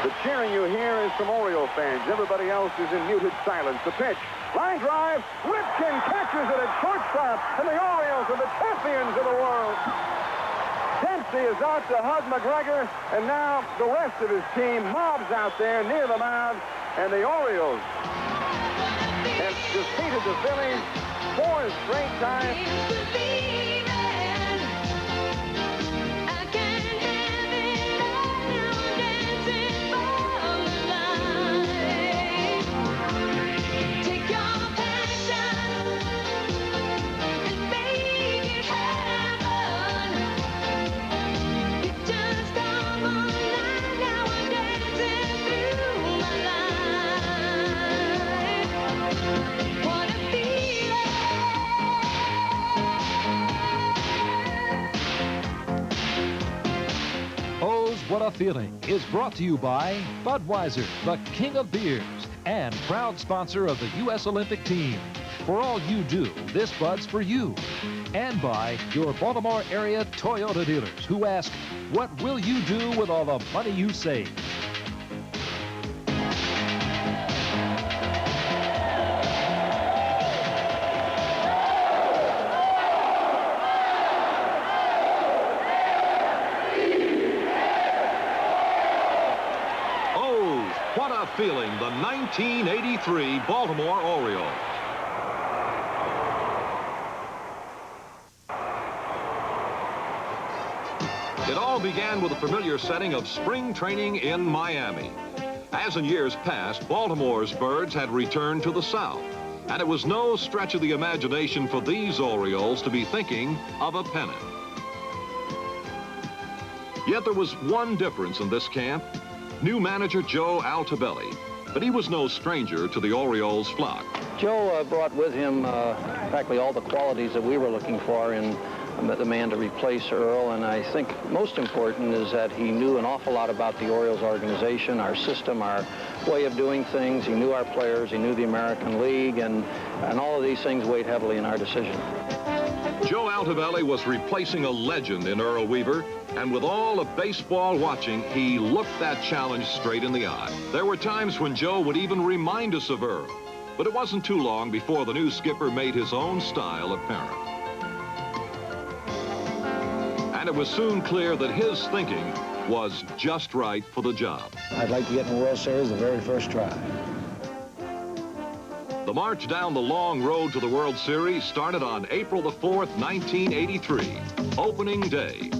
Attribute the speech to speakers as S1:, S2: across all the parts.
S1: The cheering you hear is from Oriole fans. Everybody else is in muted silence. The pitch. Line drive. Ripken catches it at shortstop. And the Orioles are the champions of the world. Dempsey is out to hug McGregor. And now the rest of his team mobs out there near the mound. And the Orioles have defeated the Phillies 4 straight times.
S2: What a Feeling is brought to you by Budweiser, the king of beers, and proud sponsor of the U.S. Olympic team. For all you do, this Bud's for you. And by your Baltimore area Toyota dealers who ask, what will you do with all the money you save?
S3: What a feeling, the 1983 Baltimore Orioles. It all began with a familiar setting of spring training in Miami. As in years past, Baltimore's birds had returned to the South, and it was no stretch of the imagination for these Orioles to be thinking of a pennant. Yet there was one difference in this camp. New manager Joe Altobelli, but he was no stranger to the Orioles flock.
S4: Joe brought with him practically all the qualities that we were looking for in the man to replace Earl, and I think most important is that he knew an awful lot about the Orioles organization, our system, our way of doing things. He knew our players, he knew the American League, and all of these things weighed heavily in our decision.
S3: Joe Altobelli was replacing a legend in Earl Weaver, and with all of baseball watching, he looked that challenge straight in the eye. There were times when Joe would even remind us of Earl, but it wasn't too long before the new skipper made his own style apparent. And it was soon clear that his thinking was just right for the job.
S5: I'd like to get in the World Series the very first try.
S3: The march down the long road to the World Series started on April the 4th, 1983, opening day.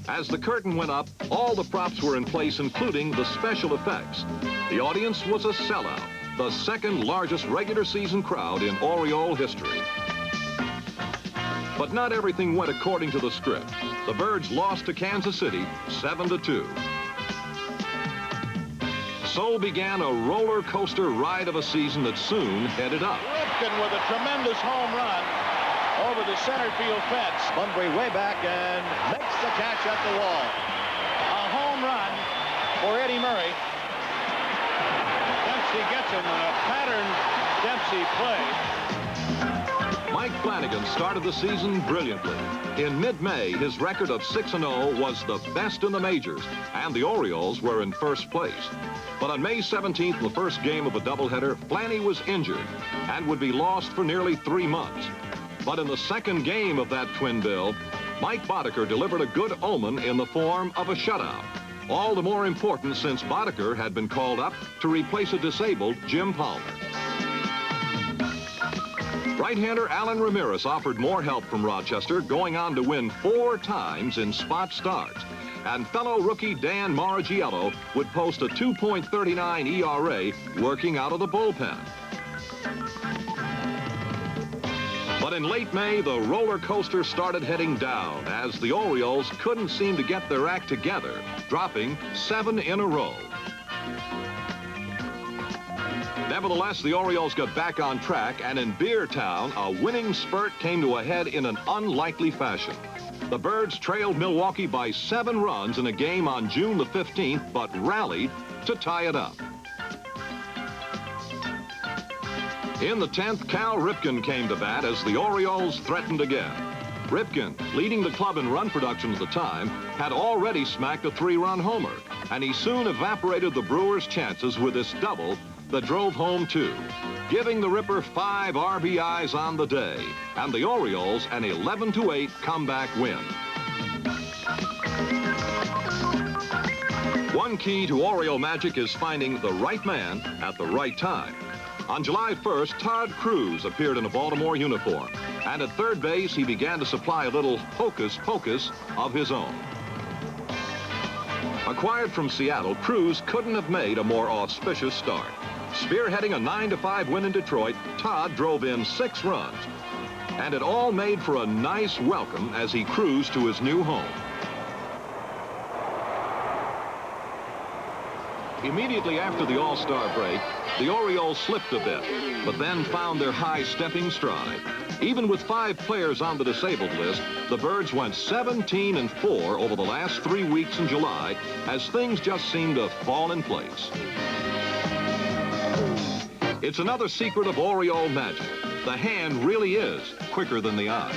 S3: As the curtain went up, all the props were in place, including the special effects. The audience was a sellout, the second largest regular season crowd in Oriole history. But not everything went according to the script. The Birds lost to Kansas City 7-2. So began a roller coaster ride of a season that soon headed up.
S6: Ripken with a tremendous home run over the center field fence. Bunbury way back and makes the catch at the wall. A home run for Eddie Murray. Dempsey gets him in a pattern Dempsey play.
S3: Mike Flanagan started the season brilliantly. In mid-May, his record of 6-0 was the best in the majors, and the Orioles were in first place. But on May 17th, in the first game of a doubleheader, Flanny was injured and would be lost for nearly 3 months. But in the second game of that twin bill, Mike Boddicker delivered a good omen in the form of a shutout. All the more important since Boddicker had been called up to replace a disabled Jim Palmer. Right-hander Alan Ramirez offered more help from Rochester, going on to win 4 times in spot starts. And fellow rookie Dan Margiello would post a 2.39 ERA working out of the bullpen. But in late May, the roller coaster started heading down as the Orioles couldn't seem to get their act together, dropping 7 in a row. Nevertheless, the Orioles got back on track, and in Beertown, a winning spurt came to a head in an unlikely fashion. The Birds trailed Milwaukee by 7 runs in a game on June the 15th, but rallied to tie it up. In the 10th, Cal Ripken came to bat as the Orioles threatened again. Ripken, leading the club in run production at the time, had already smacked a 3-run homer, and he soon evaporated the Brewers' chances with this double that drove home 2, giving the Ripper 5 RBIs on the day, and the Orioles an 11-8 comeback win. One key to Oriole magic is finding the right man at the right time. On July 1st, Todd Cruz appeared in a Baltimore uniform, and at third base, he began to supply a little hocus-pocus of his own. Acquired from Seattle, Cruz couldn't have made a more auspicious start. Spearheading a 9-5 win in Detroit, Todd drove in 6 runs, and it all made for a nice welcome as he cruised to his new home. Immediately after the All-Star break, the Orioles slipped a bit, but then found their high-stepping stride. Even with 5 players on the disabled list, the Birds went 17-4 over the last 3 weeks in July as things just seemed to fall in place. It's another secret of Oriole magic. The hand really is quicker than the eye.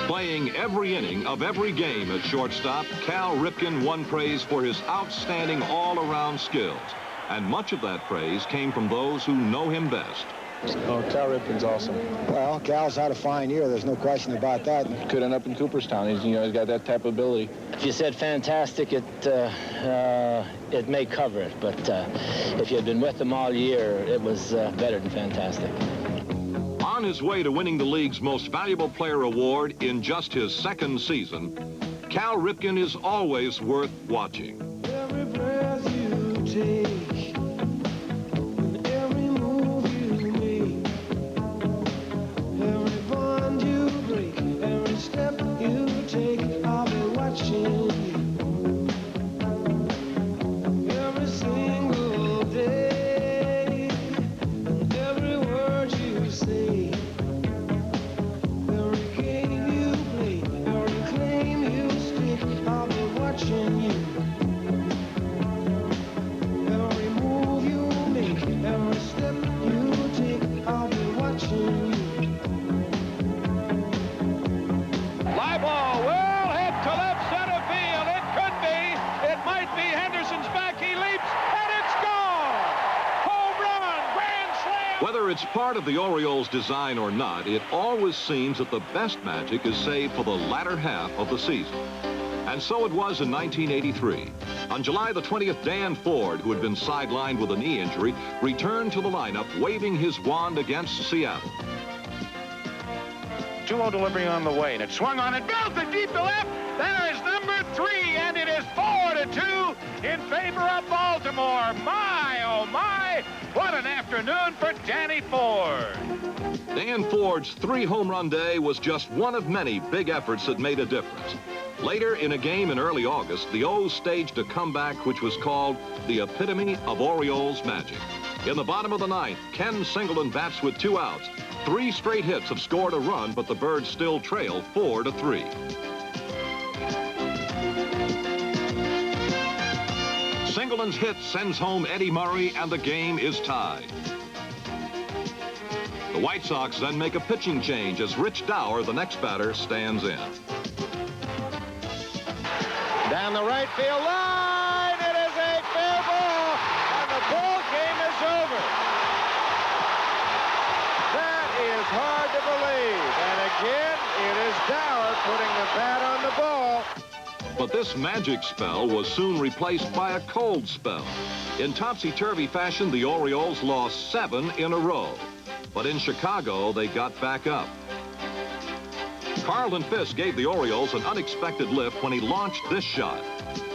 S3: Playing every inning of every game at shortstop, Cal Ripken won praise for his outstanding all-around skills. And much of that praise came from those who know him best.
S5: Oh, Cal Ripken's awesome. Well, Cal's had a fine year. There's no question about that. Could end up in Cooperstown. He's got that type of ability.
S7: If you said fantastic, it may cover it. But if you had been with him all year, it was better than fantastic.
S3: On his way to winning the league's most valuable player award in just his 2nd season, Cal Ripken is always worth watching.
S8: Every breath you take, and every move you make, every bond you break, every step you take, I'll be watching you. Every single day, and every word you say, every game you play, every claim you stake, I'll be watching you. Every move you make, every step you take, I'll be watching you.
S6: Fly ball, well hit to left center field. It could be. It might be. Henderson's back. He leaps, and it's gone. Home run, grand slam.
S3: Whether it's part of the Orioles' design or not, it always seems that the best magic is saved for the latter half of the season. And so it was in 1983. On July the 20th, Dan Ford, who had been sidelined with a knee injury, returned to the lineup, waving his wand against Seattle.
S6: 2-0 delivery on the way, and it swung on it, belted deep to left. There is number 3, and it is 4-2 in favor of Baltimore. My, oh my, what an afternoon for Danny Ford.
S3: Dan Ford's 3-home-run day was just one of many big efforts that made a difference. Later in a game in early August, the O's staged a comeback which was called the epitome of Orioles magic. In the bottom of the 9th, Ken Singleton bats with 2 outs. 3 straight hits have scored a run, but the Birds still trail 4-3. Singleton's hit sends home Eddie Murray, and the game is tied. The White Sox then make a pitching change as Rich Dower, the next batter, stands in.
S6: Down the right field line, it is a fair ball, and the ball game is over. That is hard to believe, and again, it is Dower putting the bat on the ball.
S3: But this magic spell was soon replaced by a cold spell. In topsy-turvy fashion, the Orioles lost 7 in a row. But in Chicago, they got back up. Carlton Fisk gave the Orioles an unexpected lift when he launched this shot.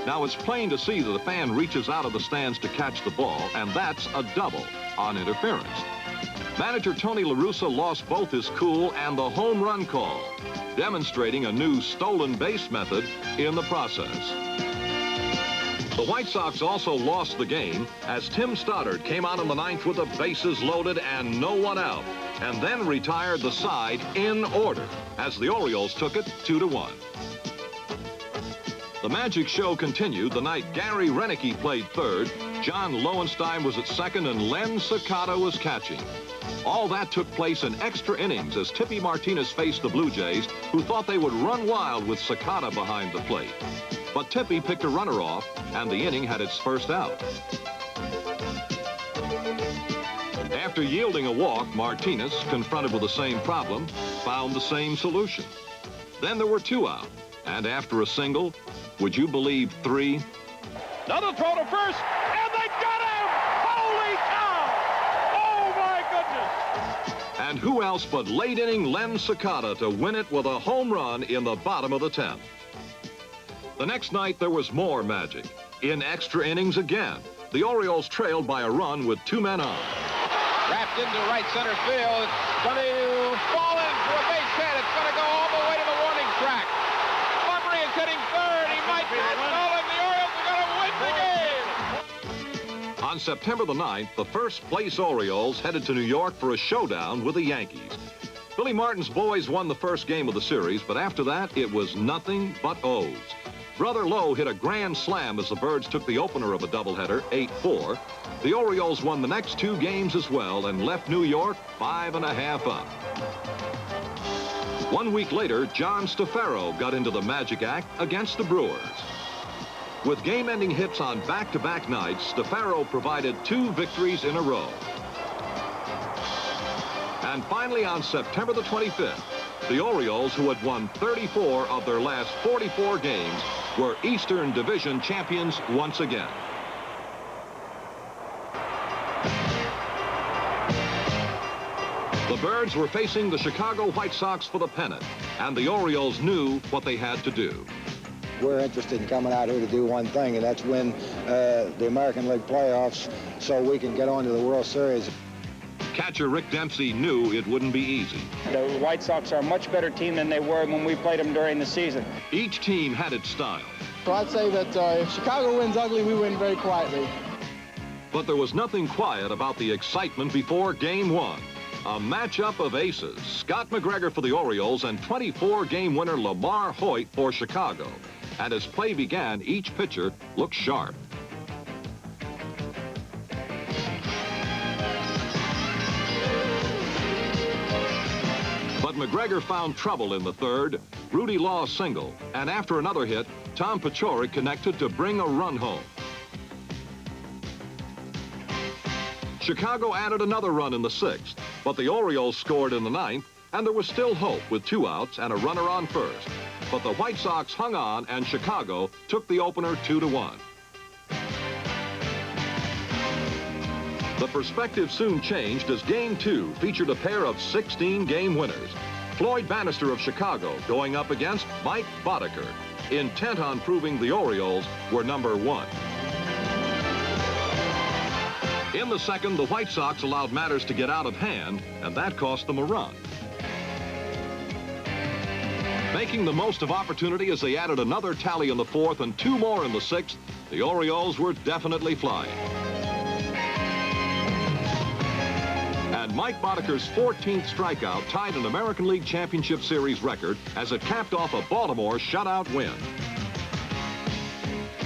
S3: Now, it's plain to see that the fan reaches out of the stands to catch the ball, and that's a double on interference. Manager Tony La Russa lost both his cool and the home run call, demonstrating a new stolen base method in the process. The White Sox also lost the game as Tim Stoddard came out in the 9th with the bases loaded and no one out, and then retired the side in order as the Orioles took it 2-1. The magic show continued the night Gary Renicky played third, John Lowenstein was at second, and Len Sakata was catching. All that took place in extra innings as Tippy Martinez faced the Blue Jays, who thought they would run wild with Sakata behind the plate. But Tippy picked a runner off, and the inning had its first out. After yielding a walk, Martinez, confronted with the same problem, found the same solution. Then there were 2 out, and after a single, would you believe 3?
S6: Another throw to first, and they got him! Holy cow! Oh, my goodness!
S3: And who else but late-inning Len Sakata to win it with a home run in the bottom of the 10th. The next night, there was more magic. In extra innings again, the Orioles trailed by a run with 2 men on.
S6: Wrapped into right center field. It's going to fall in for a base hit. It's going to go all the way to the warning track. Montgomery is hitting third. He might not fall, and the Orioles are going to win the game. On
S3: September the 9th, the first-place Orioles headed to New York for a showdown with the Yankees. Billy Martin's boys won the first game of the series, but after that, it was nothing but O's. Brother Lowe hit a grand slam as the Birds took the opener of a doubleheader, 8-4. The Orioles won the next 2 games as well and left New York 5.5 up. 1 week later, John Stefano got into the magic act against the Brewers. With game-ending hits on back-to-back nights, Stefano provided 2 victories in a row. And finally, on September the 25th, the Orioles, who had won 34 of their last 44 games, were Eastern Division champions once again. The Birds were facing the Chicago White Sox for the pennant, and the Orioles knew what they had to do.
S5: We're interested in coming out here to do one thing, and that's win the American League playoffs so we can get on to the World Series.
S3: Catcher Rick Dempsey knew it wouldn't be easy.
S9: The White Sox are a much better team than they were when we played them during the season.
S3: Each team had its style.
S10: So I'd say that if Chicago wins ugly, we win very quietly.
S3: But there was nothing quiet about the excitement before Game 1. A matchup of aces, Scott McGregor for the Orioles and 24-game winner Lamar Hoyt for Chicago. And as play began, each pitcher looked sharp. But McGregor found trouble in the third. Rudy Law singled, and after another hit, Tom Paciorek connected to bring a run home. Chicago added another run in the 6th, but the Orioles scored in the 9th, and there was still hope with 2 outs and a runner on first. But the White Sox hung on, and Chicago took the opener 2-1. The perspective soon changed as Game 2 featured a pair of 16-game winners. Floyd Bannister of Chicago going up against Mike Boddicker, intent on proving the Orioles were number 1. In the second, the White Sox allowed matters to get out of hand, and that cost them a run. Making the most of opportunity as they added another tally in the 4th and 2 more in the 6th, the Orioles were definitely flying. And Mike Boddicker's 14th strikeout tied an American League Championship Series record as it capped off a Baltimore shutout win.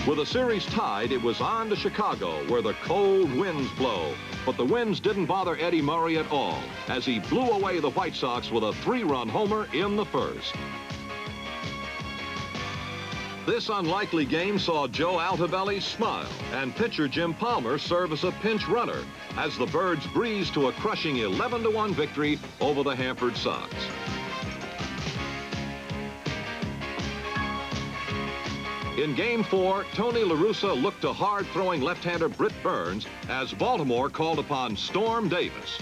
S3: With the series tied, it was on to Chicago, where the cold winds blow. But the winds didn't bother Eddie Murray at all, as he blew away the White Sox with a 3-run homer in the first. This unlikely game saw Joe Altobelli smile and pitcher Jim Palmer serve as a pinch runner as the Birds breezed to a crushing 11-1 victory over the Hanford Sox. In Game 4, Tony La Russa looked to hard-throwing left-hander Britt Burns as Baltimore called upon Storm Davis.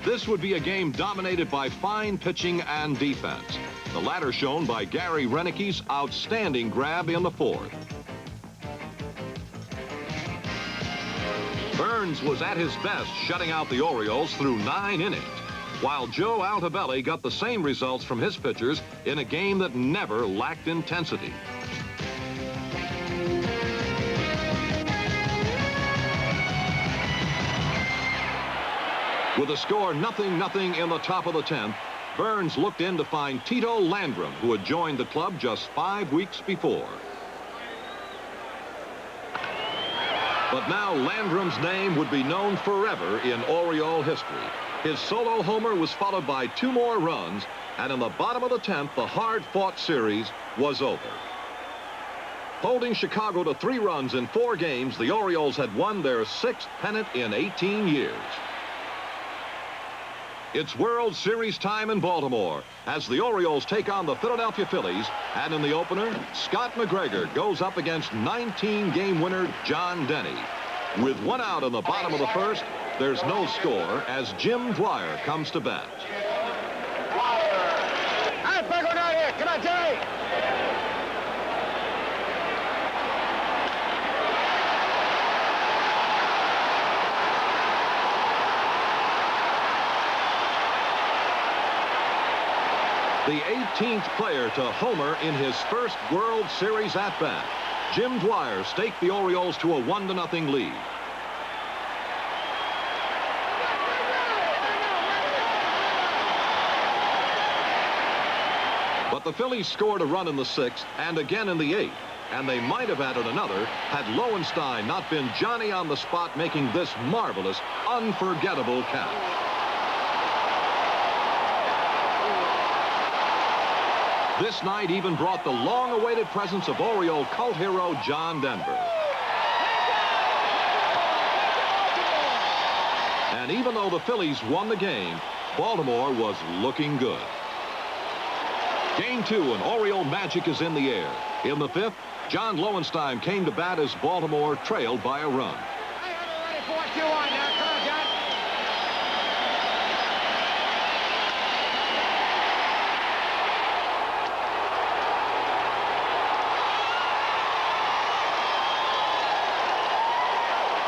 S3: This would be a game dominated by fine pitching and defense, the latter shown by Gary Renicke's outstanding grab in the fourth. Burns was at his best shutting out the Orioles through 9 innings, while Joe Altobelli got the same results from his pitchers in a game that never lacked intensity. With a score 0-0 in the top of the 10th, Burns looked in to find Tito Landrum, who had joined the club just 5 weeks before. But now Landrum's name would be known forever in Oriole history. His solo homer was followed by 2 more runs, and in the bottom of the 10th, the hard-fought series was over. Holding Chicago to 3 runs in 4 games, the Orioles had won their 6th pennant in 18 years. It's World Series time in Baltimore as the Orioles take on the Philadelphia Phillies, and in the opener, Scott McGregor goes up against 19-game winner John Denny. With 1 out in the bottom of the first, there's no score as Jim Dwyer comes to bat.
S6: Hey, big one out here. Come on, Jerry.
S3: The 18th player to homer in his first World Series at-bat. Jim Dwyer staked the Orioles to a 1-0 lead. But the Phillies scored a run in the 6th and again in the 8th, and they might have added another had Lowenstein not been Johnny on the spot making this marvelous, unforgettable catch. This night even brought the long-awaited presence of Oriole cult hero John Denver. And even though the Phillies won the game, Baltimore was looking good. Game 2 and Oriole magic is in the air. In the 5th, John Lowenstein came to bat as Baltimore trailed by a run.
S6: Hey, I'm ready for what you want now. Come on, John.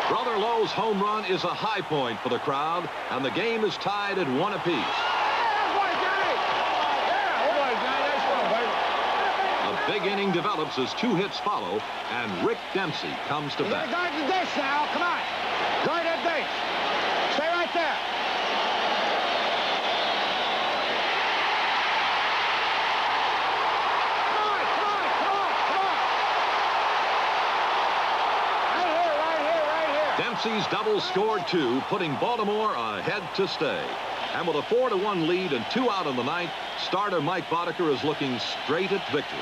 S3: Brother Lowe's home run is a high point for the crowd, and the game is tied at 1 apiece. A big inning develops as 2 hits follow, and Rick Dempsey comes to bat.
S6: Guard the dish now. Come on. Guard that dish. Stay right there.
S3: Dempsey's double scored 2, putting Baltimore ahead to stay. And with a 4-1 lead and 2 out in the 9th, starter Mike Boddicker is looking straight at victory.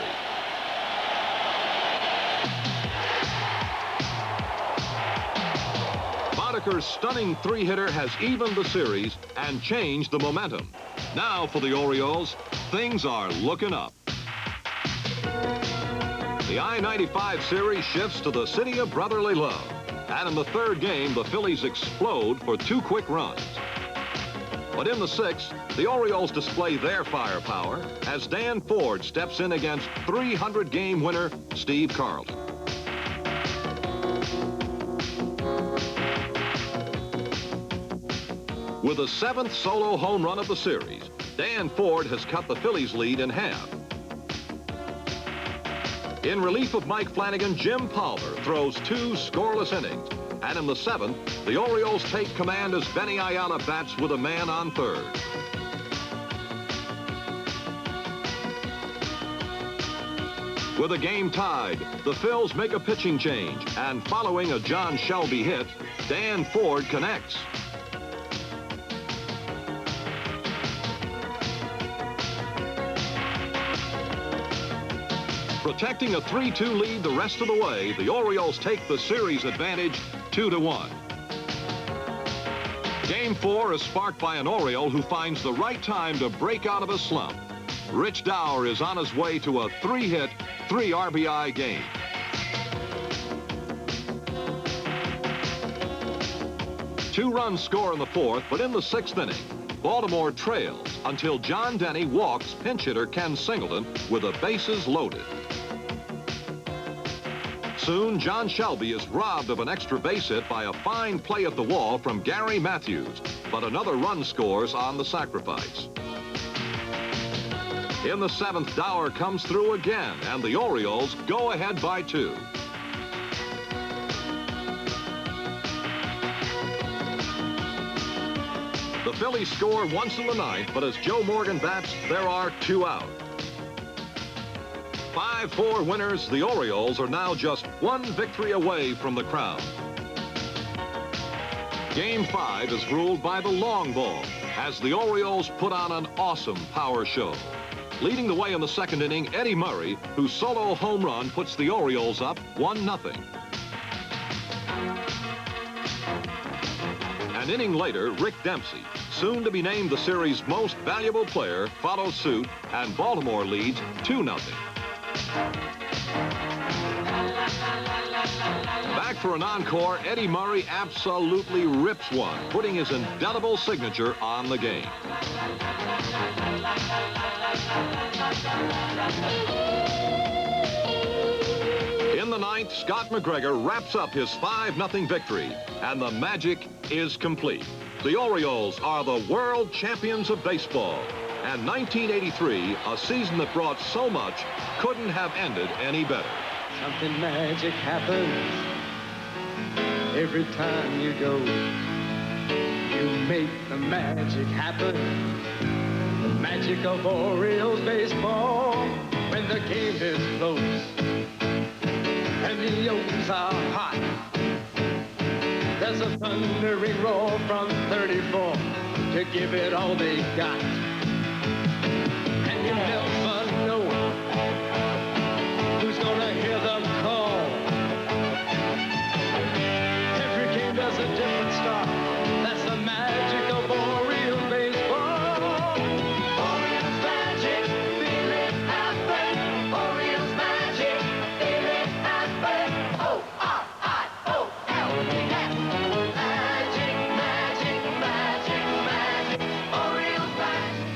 S3: Boddicker's stunning 3-hitter has evened the series and changed the momentum. Now for the Orioles, things are looking up. The I-95 series shifts to the city of brotherly love. And in the 3rd game, the Phillies explode for 2 quick runs. But in the 6th, the Orioles display their firepower as Dan Ford steps in against 300-game winner Steve Carlton. With the 7th solo home run of the series, Dan Ford has cut the Phillies' lead in half. In relief of Mike Flanagan, Jim Palmer throws 2 scoreless innings. And in the 7th, the Orioles take command as Benny Ayala bats with a man on 3rd. With the game tied, the Phils make a pitching change. And following a John Shelby hit, Dan Ford connects. Protecting a 3-2 lead the rest of the way, the Orioles take the series advantage 2-1. Game 4 is sparked by an Oriole who finds the right time to break out of a slump. Rich Dower is on his way to a 3-hit, 3 RBI game. Two-run score in the 4th, but in the 6th inning, Baltimore trails until John Denny walks pinch hitter Ken Singleton with the bases loaded. Soon, John Shelby is robbed of an extra base hit by a fine play at the wall from Gary Matthews, but another run scores on the sacrifice. In the 7th, Dower comes through again, and the Orioles go ahead by 2. The Phillies score once in the 9th, but as Joe Morgan bats, there are 2 out. 5-4 winners, the Orioles are now just 1 victory away from the crown. Game 5 is ruled by the long ball, as the Orioles put on an awesome power show. Leading the way in the 2nd inning, Eddie Murray, whose solo home run puts the Orioles up 1-0. An inning later, Rick Dempsey, soon to be named the series' most valuable player, follows suit, and Baltimore leads 2-0. Back for an encore, Eddie Murray absolutely rips one, putting his indelible signature on the game. In the 9th, Scott McGregor wraps up his 5-0 victory, and the magic is complete. The Orioles are the world champions of baseball, and 1983, a season that brought so much, couldn't have ended any better.
S8: Something magic happens every time you go. You make the magic happen. The magic of Orioles baseball. When the game is close and the O's are hot, there's a thundering roar from 34 to give it all they got. And you never know who's gonna hear them call. Every game does a different start. That's the magic of Orioles baseball. Orioles magic, feel it happen. Orioles magic, feel it happen. O-R-I-O-L-E-S. Magic, magic, magic, magic. Orioles magic.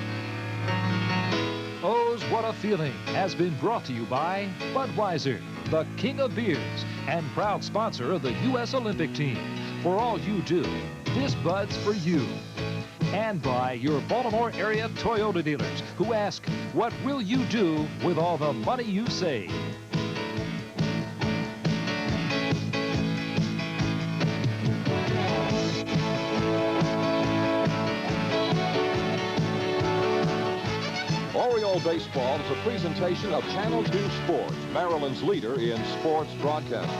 S2: Oh's What a Feeling has been brought to you by Budweiser, the king of beers, and proud sponsor of the U.S. Olympic team. For all you do, this Bud's for you. And by your Baltimore area Toyota dealers, who ask, what will you do with all the money you save?
S3: Oriole Baseball is a presentation of Channel 2 Sports, Maryland's leader in sports broadcasting.